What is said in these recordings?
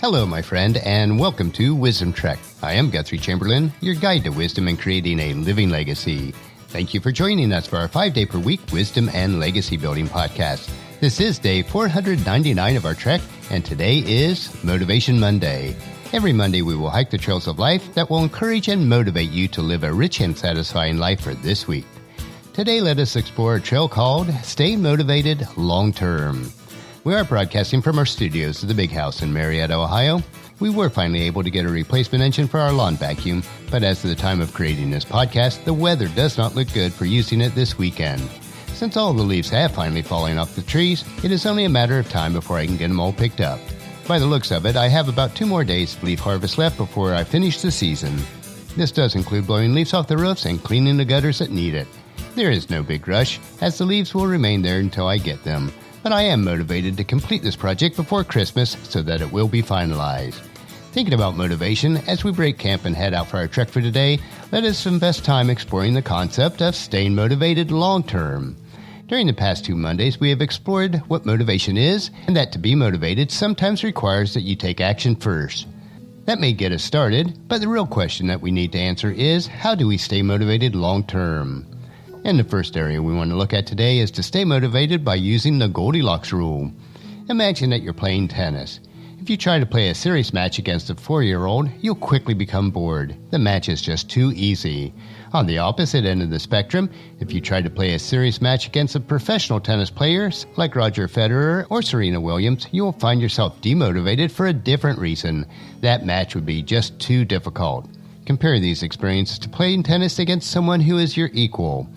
Hello, my friend, and welcome to Wisdom Trek. I am Guthrie Chamberlain, your guide to wisdom and creating a living legacy. Thank you for joining us for our 5-day-per-week Wisdom and Legacy Building podcast. This is day 499 of our trek, and today is Motivation Monday. Every Monday, we will hike the trails of life that will encourage and motivate you to live a rich and satisfying life for this week. Today, let us explore a trail called Stay Motivated Long Term. We are broadcasting from our studios at the Big House in Marietta, Ohio. We were finally able to get a replacement engine for our lawn vacuum, but as of the time of creating this podcast, the weather does not look good for using it this weekend. Since all the leaves have finally fallen off the trees, it is only a matter of time before I can get them all picked up. By the looks of it, I have about 2 more days of leaf harvest left before I finish the season. This does include blowing leaves off the roofs and cleaning the gutters that need it. There is no big rush, as the leaves will remain there until I get them. But I am motivated to complete this project before Christmas so that it will be finalized. Thinking about motivation, as we break camp and head out for our trek for today, let us invest time exploring the concept of staying motivated long term. During the past 2 Mondays, we have explored what motivation is, and that to be motivated sometimes requires that you take action first. That may get us started, but the real question that we need to answer is, how do we stay motivated long term? And the first area we want to look at today is to stay motivated by using the Goldilocks rule. Imagine that you're playing tennis. If you try to play a serious match against a 4-year-old, you'll quickly become bored. The match is just too easy. On the opposite end of the spectrum, if you try to play a serious match against a professional tennis player like Roger Federer or Serena Williams, you will find yourself demotivated for a different reason. That match would be just too difficult. Compare these experiences to playing tennis against someone who is your equal.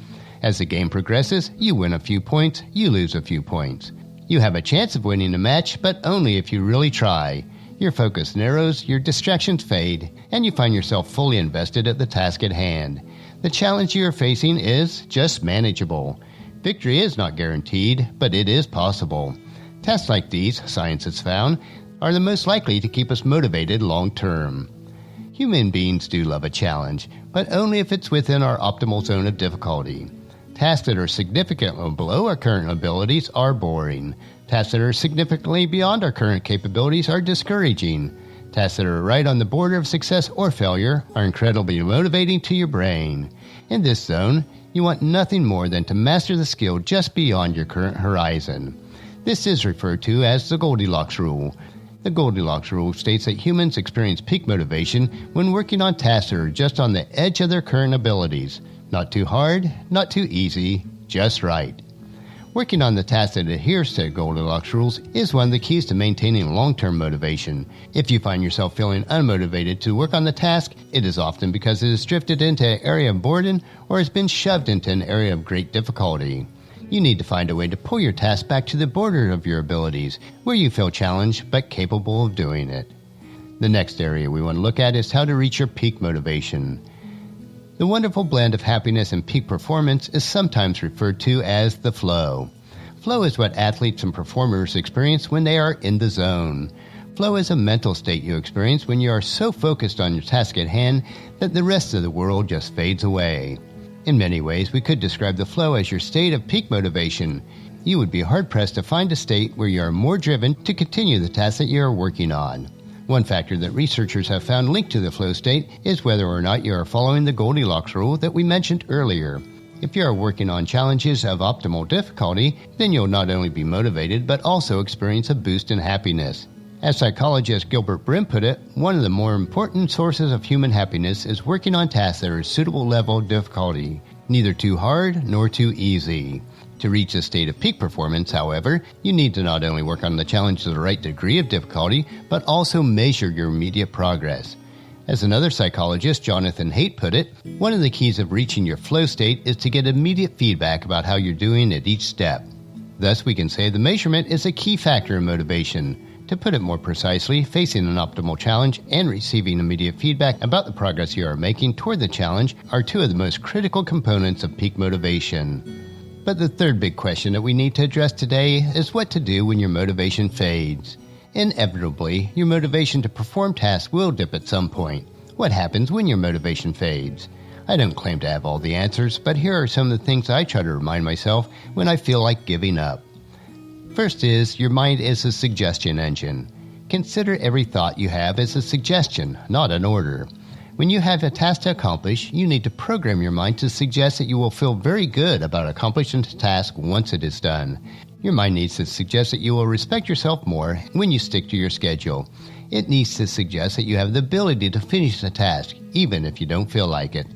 As the game progresses, you win a few points, you lose a few points. You have a chance of winning the match, but only if you really try. Your focus narrows, your distractions fade, and you find yourself fully invested at the task at hand. The challenge you are facing is just manageable. Victory is not guaranteed, but it is possible. Tasks like these, science has found, are the most likely to keep us motivated long term. Human beings do love a challenge, but only if it's within our optimal zone of difficulty. Tasks that are significantly below our current abilities are boring. Tasks that are significantly beyond our current capabilities are discouraging. Tasks that are right on the border of success or failure are incredibly motivating to your brain. In this zone, you want nothing more than to master the skill just beyond your current horizon. This is referred to as the Goldilocks rule. The Goldilocks rule states that humans experience peak motivation when working on tasks that are just on the edge of their current abilities. Not too hard, not too easy, just right. Working on the task that adheres to Goldilocks rules is one of the keys to maintaining long-term motivation. If you find yourself feeling unmotivated to work on the task, it is often because it has drifted into an area of boredom or has been shoved into an area of great difficulty. You need to find a way to pull your task back to the border of your abilities, where you feel challenged but capable of doing it. The next area we want to look at is how to reach your peak motivation. The wonderful blend of happiness and peak performance is sometimes referred to as the flow. Flow is what athletes and performers experience when they are in the zone. Flow is a mental state you experience when you are so focused on your task at hand that the rest of the world just fades away. In many ways, we could describe the flow as your state of peak motivation. You would be hard-pressed to find a state where you are more driven to continue the task that you are working on. One factor that researchers have found linked to the flow state is whether or not you are following the Goldilocks rule that we mentioned earlier. If you are working on challenges of optimal difficulty, then you'll not only be motivated but also experience a boost in happiness. As psychologist Gilbert Brim put it, one of the more important sources of human happiness is working on tasks that are a suitable level of difficulty, neither too hard nor too easy. To reach a state of peak performance, however, you need to not only work on the challenge to the right degree of difficulty, but also measure your immediate progress. As another psychologist, Jonathan Haidt, put it, one of the keys of reaching your flow state is to get immediate feedback about how you're doing at each step. Thus, we can say the measurement is a key factor in motivation. To put it more precisely, facing an optimal challenge and receiving immediate feedback about the progress you are making toward the challenge are 2 of the most critical components of peak motivation. But the third big question that we need to address today is what to do when your motivation fades. Inevitably, your motivation to perform tasks will dip at some point. What happens when your motivation fades? I don't claim to have all the answers, but here are some of the things I try to remind myself when I feel like giving up. First is, your mind is a suggestion engine. Consider every thought you have as a suggestion, not an order. When you have a task to accomplish, you need to program your mind to suggest that you will feel very good about accomplishing the task once it is done. Your mind needs to suggest that you will respect yourself more when you stick to your schedule. It needs to suggest that you have the ability to finish the task, even if you don't feel like it.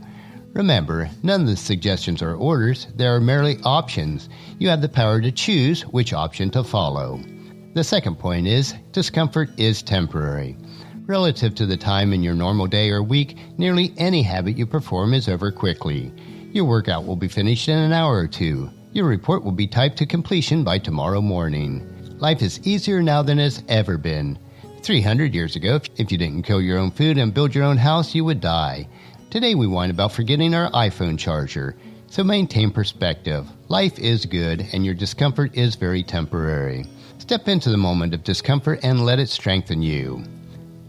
Remember, none of the suggestions are orders, they are merely options. You have the power to choose which option to follow. The second point is, discomfort is temporary. Relative to the time in your normal day or week, nearly any habit you perform is over quickly. Your workout will be finished in an hour or two. Your report will be typed to completion by tomorrow morning. Life is easier now than it's ever been. 300 years ago, if you didn't kill your own food and build your own house, you would die. Today we whine about forgetting our iPhone charger. So maintain perspective. Life is good and your discomfort is very temporary. Step into the moment of discomfort and let it strengthen you.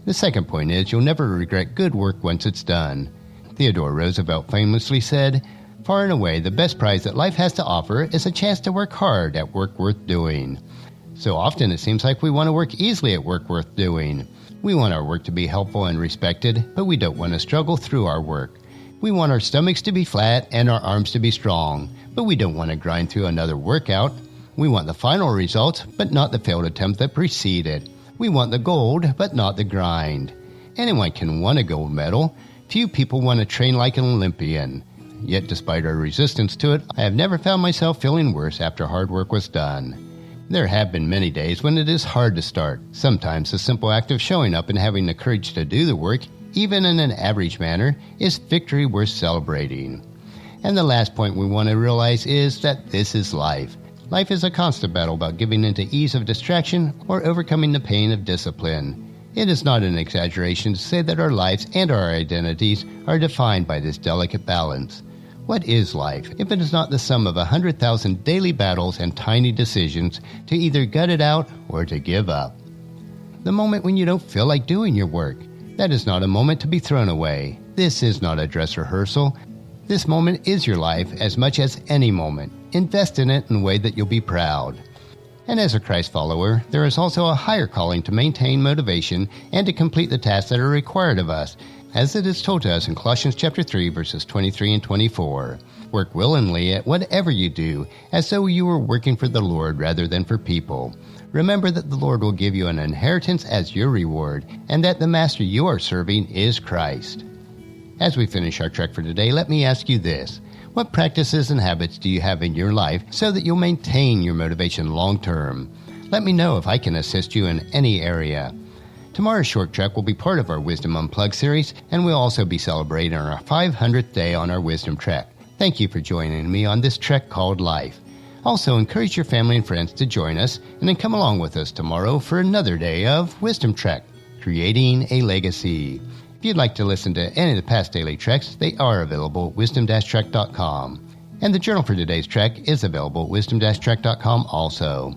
The second point is you'll never regret good work once it's done. Theodore Roosevelt famously said, "Far and away the best prize that life has to offer is a chance to work hard at work worth doing." So often it seems like we want to work easily at work worth doing. We want our work to be helpful and respected, but we don't want to struggle through our work. We want our stomachs to be flat and our arms to be strong, but we don't want to grind through another workout. We want the final result, but not the failed attempt that preceded. We want the gold, but not the grind. Anyone can want a gold medal. Few people want to train like an Olympian. Yet despite our resistance to it, I have never found myself feeling worse after hard work was done. There have been many days when it is hard to start. Sometimes the simple act of showing up and having the courage to do the work, even in an average manner, is victory worth celebrating. And the last point we want to realize is that this is life. Life is a constant battle about giving into ease of distraction or overcoming the pain of discipline. It is not an exaggeration to say that our lives and our identities are defined by this delicate balance. What is life if it is not the sum of 100,000 daily battles and tiny decisions to either gut it out or to give up? The moment when you don't feel like doing your work, that is not a moment to be thrown away. This is not a dress rehearsal. This moment is your life as much as any moment. Invest in it in a way that you'll be proud. And as a Christ follower, there is also a higher calling to maintain motivation and to complete the tasks that are required of us, as it is told to us in Colossians chapter 3, verses 23 and 24. Work willingly at whatever you do, as though you were working for the Lord rather than for people. Remember that the Lord will give you an inheritance as your reward, and that the master you are serving is Christ. As we finish our trek for today, let me ask you this. What practices and habits do you have in your life so that you'll maintain your motivation long term? Let me know if I can assist you in any area. Tomorrow's short trek will be part of our Wisdom Unplugged series, and we'll also be celebrating our 500th day on our Wisdom Trek. Thank you for joining me on this trek called life. Also, encourage your family and friends to join us, and then come along with us tomorrow for another day of Wisdom Trek, Creating a Legacy. If you'd like to listen to any of the past daily treks, they are available at wisdom-trek.com. And the journal for today's trek is available at wisdom-trek.com also.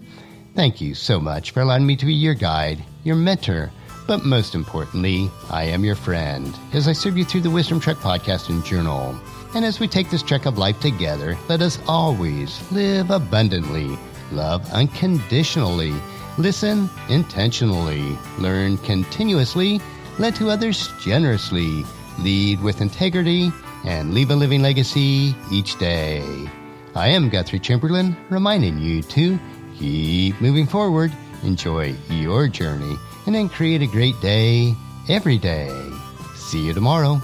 Thank you so much for allowing me to be your guide, your mentor, but most importantly, I am your friend as I serve you through the Wisdom Trek podcast and journal. And as we take this trek of life together, let us always live abundantly, love unconditionally, listen intentionally, learn continuously, lend to others generously, lead with integrity, and leave a living legacy each day. I am Guthrie Chamberlain, reminding you to keep moving forward, enjoy your journey, and then create a great day every day. See you tomorrow.